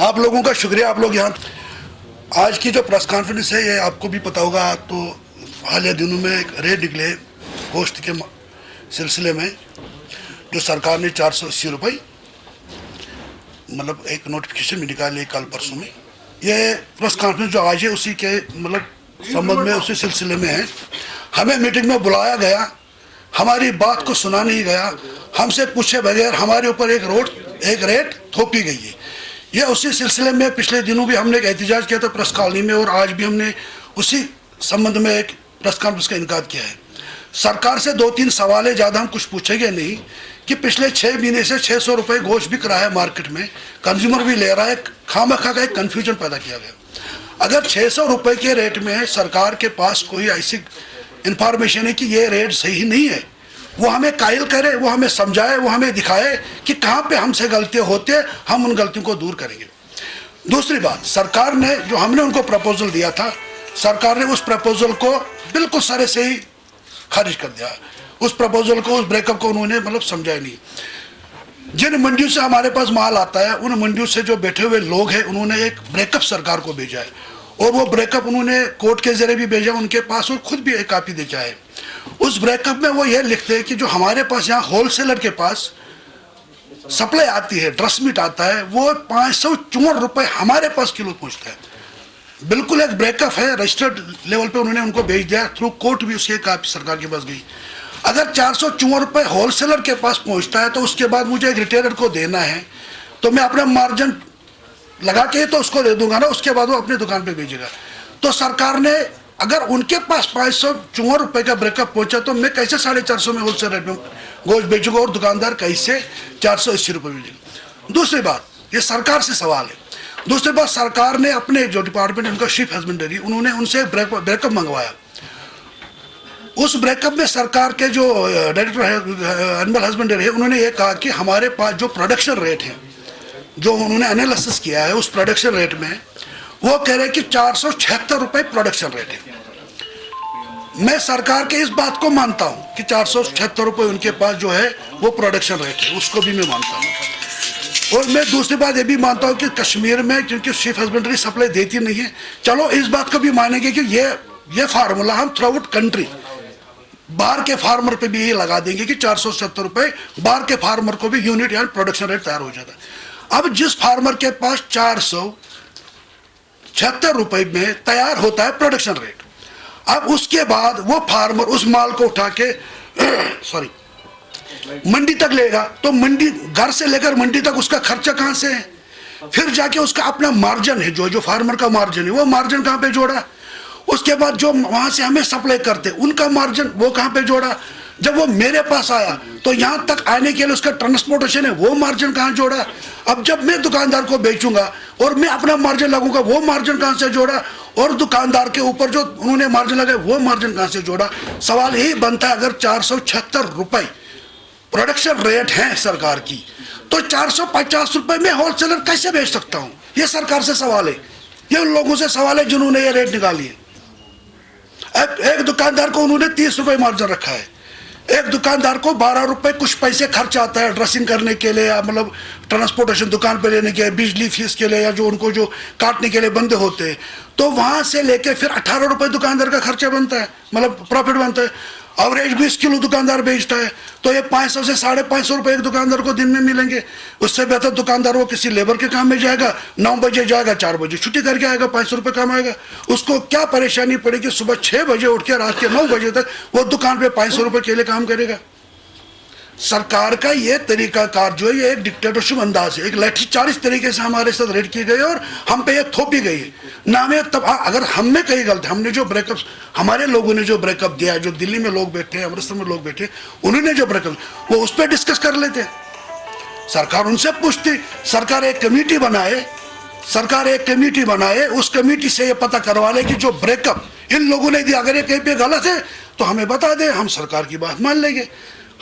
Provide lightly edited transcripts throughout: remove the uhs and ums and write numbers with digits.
आप लोगों का शुक्रिया। आप लोग यहाँ आज की जो प्रेस कॉन्फ्रेंस है, ये आपको भी पता होगा, तो हालिया दिनों में एक रेड निकले गोश्त के सिलसिले में, जो सरकार ने 480 रुपये मतलब एक नोटिफिकेशन भी निकाली कल परसों में। ये प्रेस कॉन्फ्रेंस जो आज है उसी के मतलब संबंध में, उसी सिलसिले में है। हमें मीटिंग में बुलाया गया, हमारी बात को सुना नहीं गया, हमसे पूछे बगैर हमारे ऊपर एक रेट थोपी गई है। यह उसी सिलसिले में पिछले दिनों भी हमने एक एहतजाज किया था प्रेस कॉलोनी में, और आज भी हमने उसी संबंध में एक प्रेस कॉन्फ्रेंस का इनकाद किया है। सरकार से 2-3 सवाल है, ज़्यादा हम कुछ पूछेंगे नहीं, कि पिछले 6 महीने से 600 रुपये गोश्त बिक रहा है मार्केट में, कंज्यूमर भी ले रहा है, खामखा का एक कन्फ्यूजन पैदा किया गया। अगर 600 रुपये के रेट में सरकार के पास कोई ऐसी इंफॉर्मेशन है कि ये रेट सही नहीं है, वो हमें कायल करे, वो हमें समझाए, वो हमें दिखाए कि कहाँ पे हमसे गलतियाँ होती है, हम उन गलतियों को दूर करेंगे। दूसरी बात, सरकार ने जो हमने उनको प्रपोजल दिया था, सरकार ने उस प्रपोजल को बिल्कुल सारे से ही खारिज कर दिया। उस प्रपोजल को, उस ब्रेकअप को उन्होंने मतलब समझाया नहीं। जिन मंडियों से हमारे पास माल आता है, उन मंडियों से जो बैठे हुए लोग हैं, उन्होंने एक ब्रेकअप सरकार को भेजा है, और वो ब्रेकअप उन्होंने कोर्ट के जरिए भी भेजा उनके पास, और खुद भी एक कॉपी देखा है। उस ब्रेकअप में वो ये लिखते हैं कि जो हमारे पास यहाँ होलसेलर के पास सप्लाई आती है, ड्रेस मीट आता है, वो 554 रुपये हमारे पास किलो पहुँचता है। बिल्कुल एक ब्रेकअप है, रजिस्टर्ड लेवल पे उन्होंने उनको भेज दिया, थ्रू कोर्ट भी उसकी कॉपी सरकार के पास गई। अगर 454 रुपये होलसेलर के पास पहुँचता है, तो उसके बाद मुझे एक रिटेलर को देना है, तो मैं अपना मार्जिन लगा के तो उसको दे दूंगा ना, उसके बाद वो अपनी दुकान पे भेजेगा। तो सरकार ने, अगर उनके पास 554 रुपये का ब्रेकअप पहुंचा, तो मैं कैसे 450 में होलसेल रेट में गोश्त बेचूंगा, और दुकानदार कैसे 480 रुपये बेचेगा। दूसरी बात, ये सरकार से सवाल है। दूसरी बात, सरकार ने अपने जो डिपार्टमेंट उनका चीफ हस्बेंडरी, उन्होंने उनसे ब्रेकअप मंगवाया। उस ब्रेकअप में सरकार के जो डायरेक्टर है एनिमल हस्बेंडरी है, उन्होंने ये कहा कि हमारे पास जो प्रोडक्शन रेट है, जो उन्होंने एनालिसिस किया है, उस प्रोडक्शन रेट में वो कह रहे हैं कि 476 रुपये प्रोडक्शन रेट है। मैं सरकार के इस बात को मानता हूं कि 476 रुपये उनके पास जो है वो प्रोडक्शन रेट है, उसको भी मैं मानता हूं। और मैं दूसरी बात ये भी मानता हूं कि कश्मीर में क्योंकि चीफ हस्बेंडरी सप्लाई देती नहीं है, चलो इस बात को भी मानेंगे कि ये फार्मूला हम थ्रू आउट कंट्री बाहर के फार्मर पे भी ये लगा देंगे कि 476 रुपये बाहर के फार्मर को भी यूनिट या प्रोडक्शन रेट तैयार हो जाता है। अब जिस फार्मर के पास 476 रुपये में तैयार होता है प्रोडक्शन रेट, अब उसके बाद वो फार्मर उस माल को उठा के सॉरी मंडी तक लेगा, तो मंडी घर से लेकर मंडी तक उसका खर्चा कहाँ से है, फिर जाके उसका अपना मार्जिन है, जो फार्मर का मार्जिन है, वो मार्जिन कहाँ पे जोड़ा, उसके बाद जो वहां से हमें सप्लाई करते उनका मार्जिन वो कहाँ पे जोड़ा, जब वो मेरे पास आया तो यहाँ तक आने के लिए उसका ट्रांसपोर्टेशन है, वो मार्जिन कहाँ जोड़ा। अब जब मैं दुकानदार को बेचूंगा और मैं अपना मार्जिन लगूंगा, वो मार्जिन कहाँ से जोड़ा, और दुकानदार के ऊपर जो उन्होंने मार्जिन लगाया वो मार्जिन कहाँ से जोड़ा। सवाल यही बनता है, अगर 476 रुपये प्रोडक्शन रेट है सरकार की, तो 450 रुपये में होलसेलर कैसे बेच सकता हूँ। ये सरकार से सवाल है, ये उन लोगों से सवाल है जिन्होंने ये रेट निकाली है। एक दुकानदार को उन्होंने 30 रुपये मार्जिन रखा है, एक दुकानदार को 12 रुपये कुछ पैसे खर्च आता है ड्रेसिंग करने के लिए, या मतलब ट्रांसपोर्टेशन दुकान पे लेने के, बिजली फीस के लिए, या जो उनको जो काटने के लिए बंदे होते हैं, तो वहां से लेके फिर 18 रुपये दुकानदार का खर्चा बनता है, मतलब प्रॉफिट बनता है। एवरेज 20 किलो दुकानदार बेचता है, तो ये 500 से 550 रुपये एक दुकानदार को दिन में मिलेंगे। उससे बेहतर दुकानदार वो किसी लेबर के काम में जाएगा, 9 बजे जाएगा, 4 बजे छुट्टी करके आएगा, 500 रुपये कमाएगा। उसको क्या परेशानी पड़ेगी, सुबह 6 बजे उठ के रात के 9 बजे तक वो दुकान पे 500 रुपये के लिए काम करेगा। सरकार का ये तरीकाकार जो है, ये एक डिक्टेटरशिप अंदाज है, एक लाठीचार्ज तरीके से हमारे साथ रेड की गई और हम पे ये थोपी गई है ना। हमें तब अगर हमने कहीं गलती, हमने जो ब्रेकअप, हमारे लोगों ने जो ब्रेकअप दिया, जो दिल्ली में लोग बैठे हैं, अमृतसर में लोग बैठे, उन्होंने जो ब्रेकअप, वो उस पर डिस्कस कर लेते, सरकार उनसे पूछती। सरकार एक कमेटी बनाए, उस कमेटी से ये पता करवा ले कि जो ब्रेकअप इन लोगों ने दिया, अगर ये कहीं पे गलत है तो हमें बता दे, हम सरकार की बात मान लेंगे।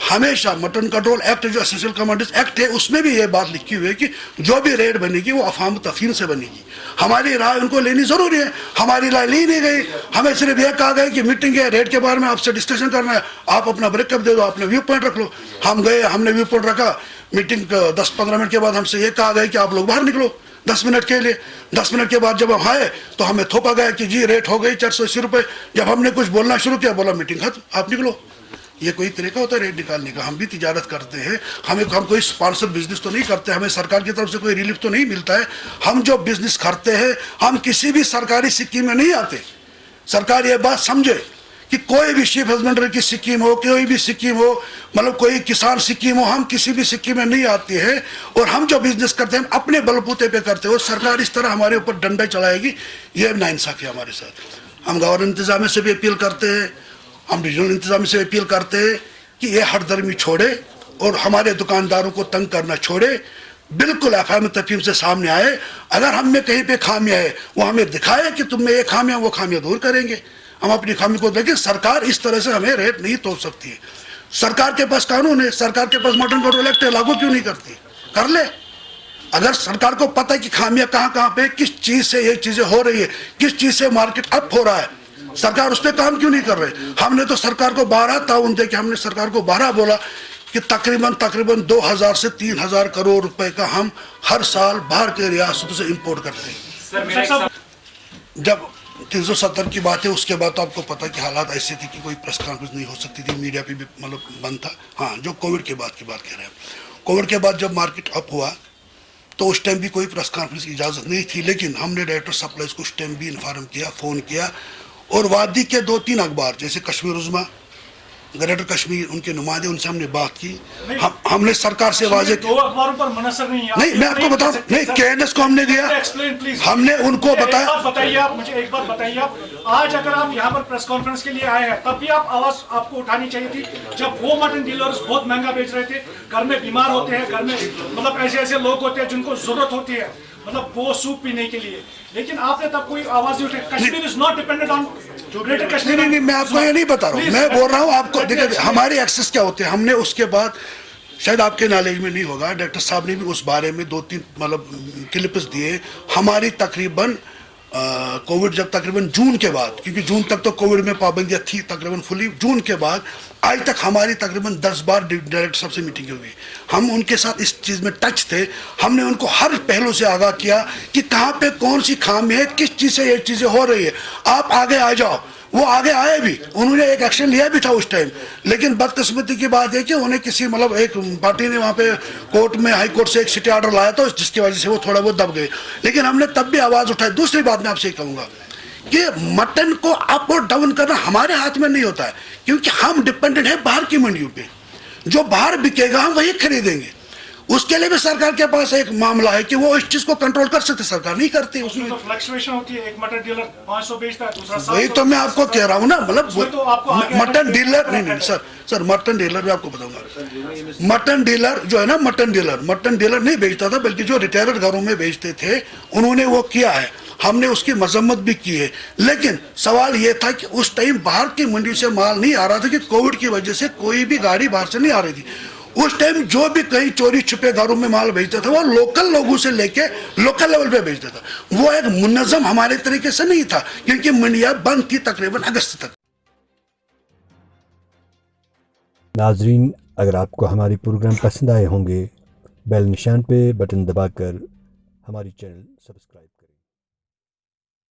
हमेशा मटन कंट्रोल एक्ट, जो एसेंशियल कमोडिटीज एक्ट है, उसमें भी ये बात लिखी हुई है कि जो भी रेट बनेगी वो अफाम तफहीम से बनेगी। हमारी राय उनको लेनी जरूरी है, हमारी राय ली नहीं गई। हमें सिर्फ ये कहा गया कि मीटिंग है, रेट के बारे में आपसे डिस्कशन करना है, आप अपना ब्रेकअप दे दो, अपने व्यू पॉइंट रख लो। हम गए, हमने व्यू पॉइंट रखा, मीटिंग 10-15 मिनट के बाद हमसे ये कहा गया कि आप लोग बाहर निकलो। 10 मिनट के लिए। 10 मिनट के बाद जब हम आए तो हमें थोपा गया कि जी रेट हो गई 480 रुपये। जब हमने कुछ बोलना शुरू किया, बोला मीटिंग खत्म, आप निकलो। ये कोई तरीका होता है रेट निकालने का? हम भी तिजारत करते हैं, हम कोई स्पॉन्सर बिजनेस तो नहीं करते, हमें सरकार की तरफ से कोई रिलीफ तो नहीं मिलता है। हम जो बिजनेस करते हैं, हम किसी भी सरकारी स्कीम में नहीं आते। सरकार ये बात समझे कि कोई भी शिप हस्बेंड्री की स्कीम हो, कोई भी स्कीम हो, मतलब कोई किसान स्कीम हो, हम किसी भी स्कीम में नहीं आते हैं। और हम जो बिजनेस करते हैं, हम अपने बलबूते पे करते हैं। और सरकार इस तरह हमारे ऊपर डंडा चलाएगी, ये नाइंसाफी है हमारे साथ। हम गवर्नर इंतजामिया से भी अपील करते हैं, हम रीजनल इंतजाम से अपील करते हैं कि ये हरदर्मी छोड़े और हमारे दुकानदारों को तंग करना छोड़े। बिल्कुल अफवाह तफहीम से सामने आए। अगर हम में कहीं पे खामियां है, वो हमें दिखाए कि तुम में ये खामियां, वो खामियां दूर करेंगे। हम अपनी खामी को देखें। सरकार इस तरह से हमें रेट नहीं तोड़ सकती है। सरकार के पास कानून है, सरकार के पास मटन कंट्रोल एक्ट है, लागू क्यों नहीं करती? कर ले। अगर सरकार को पता है कि खामियां कहाँ कहाँ पे, किस चीज से ये चीजें हो रही है, किस चीज से मार्केट अप हो रहा है, सरकार उस पर काम क्यों नहीं कर रहे? हमने तो सरकार को 12 ताउन दे के हमने सरकार को 12 बोला कि तकरीबन 2000 से 3000 करोड़ रुपए का हम हर साल बाहर के रियासतों से इंपोर्ट करते हैं। जब 370 की बात है, उसके बाद तो आपको पता कि हालात ऐसे थे कि कोई प्रेस कॉन्फ्रेंस नहीं हो सकती थी, मीडिया पे भी मतलब बंद था। हाँ, जो कोविड के बाद की बात कह रहे हैं, कोविड के बाद जब मार्केट अप हुआ तो उस टाइम भी कोई प्रेस कॉन्फ्रेंस की इजाज़त नहीं थी। लेकिन हमने डायरेक्टर सप्लाईज को उस टाइम भी इन्फॉर्म किया, फ़ोन किया। और वादी के 2-3 अखबार जैसे कश्मीर उज़्मा, ग्रेटर कश्मीर, उनके नुमाइंदे, उनसे हमने बात की। हमने सरकार से वाजे दो अखबारों पर मुनसर नहीं है। नहीं, मैं आपको बताऊं, नहीं, केएनएस को हमने दिया, हमने उनको बताया। बताइए आप मुझे एक बात बताइए, आप आज अगर आप यहाँ पर प्रेस कॉन्फ्रेंस के लिए आए हैं, तब भी आप आवाज आपको उठानी चाहिए थी जब वो मटन डीलर्स बहुत महंगा बेच रहे थे। घर में बीमार होते हैं, घर में मतलब ऐसे ऐसे लोग होते हैं जिनको जरूरत होती है मतलब वो सूप पीने के लिए, लेकिन आपने तब कोई आवाज नहीं उठाई। Kashmir is not dependent on greater Kashmir. नहीं, मैं आपको ये नहीं बता रहा हूँ, मैं बोल रहा हूँ आपको। देखिए हमारे एक्सेस क्या होते हैं, हमने उसके बाद, शायद आपके नॉलेज में नहीं होगा, डॉक्टर साहब ने भी उस बारे में 2-3 मतलब क्लिप्स दिए। हमारी तकरीबन कोविड जब तकरीबन जून के बाद, क्योंकि जून तक तो कोविड में पाबंदियां थी तकरीबन फुली, जून के बाद आज तक हमारी तकरीबन 10 बार डायरेक्टर साहब से मीटिंग हुई। हम उनके साथ इस चीज़ में टच थे। हमने उनको हर पहलू से आगाह किया कि कहाँ पे कौन सी खामी है, किस चीज़ से ये चीज़ें हो रही है, आप आगे आ जाओ। वो आगे आए भी, उन्होंने एक एक्शन लिया भी था उस टाइम। लेकिन बदकिस्मती की बात है कि उन्हें किसी मतलब एक पार्टी ने वहाँ पे कोर्ट में, हाई कोर्ट से एक सिटी ऑर्डर लाया था, जिसकी वजह से वो थोड़ा बहुत दब गए। लेकिन हमने तब भी आवाज़ उठाई। दूसरी बात मैं आपसे कहूँगा कि मटन को अप और डाउन करना हमारे हाथ में नहीं होता है, क्योंकि हम डिपेंडेंट है बाहर की मंडियों पे। जो बाहर बिकेगा हम वही खरीदेंगे। उसके लिए भी सरकार के पास एक मामला है कि वो इस चीज को कंट्रोल कर सकते, सरकार नहीं करती। उसमें तो फ्लक्चुएशन होती है, एक मटन डीलर 500 बेचता है, दूसरा 700। वही तो मैं आपको कह रहा हूँ ना, मतलब तो मटन डीलर नहीं सर मटन डीलर मैं आपको बताऊंगा। मटन डीलर जो है ना, मटन डीलर नहीं बेचता था, बल्कि जो रिटेलर घरों में बेचते थे उन्होंने वो किया है। हमने उसकी मजम्मत भी की है। लेकिन सवाल ये था कि उस टाइम बाहर की मंडी से माल नहीं आ रहा था कि कोविड की वजह से कोई भी गाड़ी बाहर से नहीं आ रही थी। उस टाइम जो भी कहीं चोरी छुपे घरों में माल बेचता था वो लोकल लोगों से लेके लोकल लेवल पे बेचता था। वो एक मुनज़्ज़म हमारे तरीके से नहीं था, क्योंकि मंडियां बंद थी तकरीबन अगस्त तक। नाजरीन, अगर आपको हमारी प्रोग्राम पसंद आए होंगे, बेल निशान पे बटन दबाकर हमारी चैनल सब्सक्राइब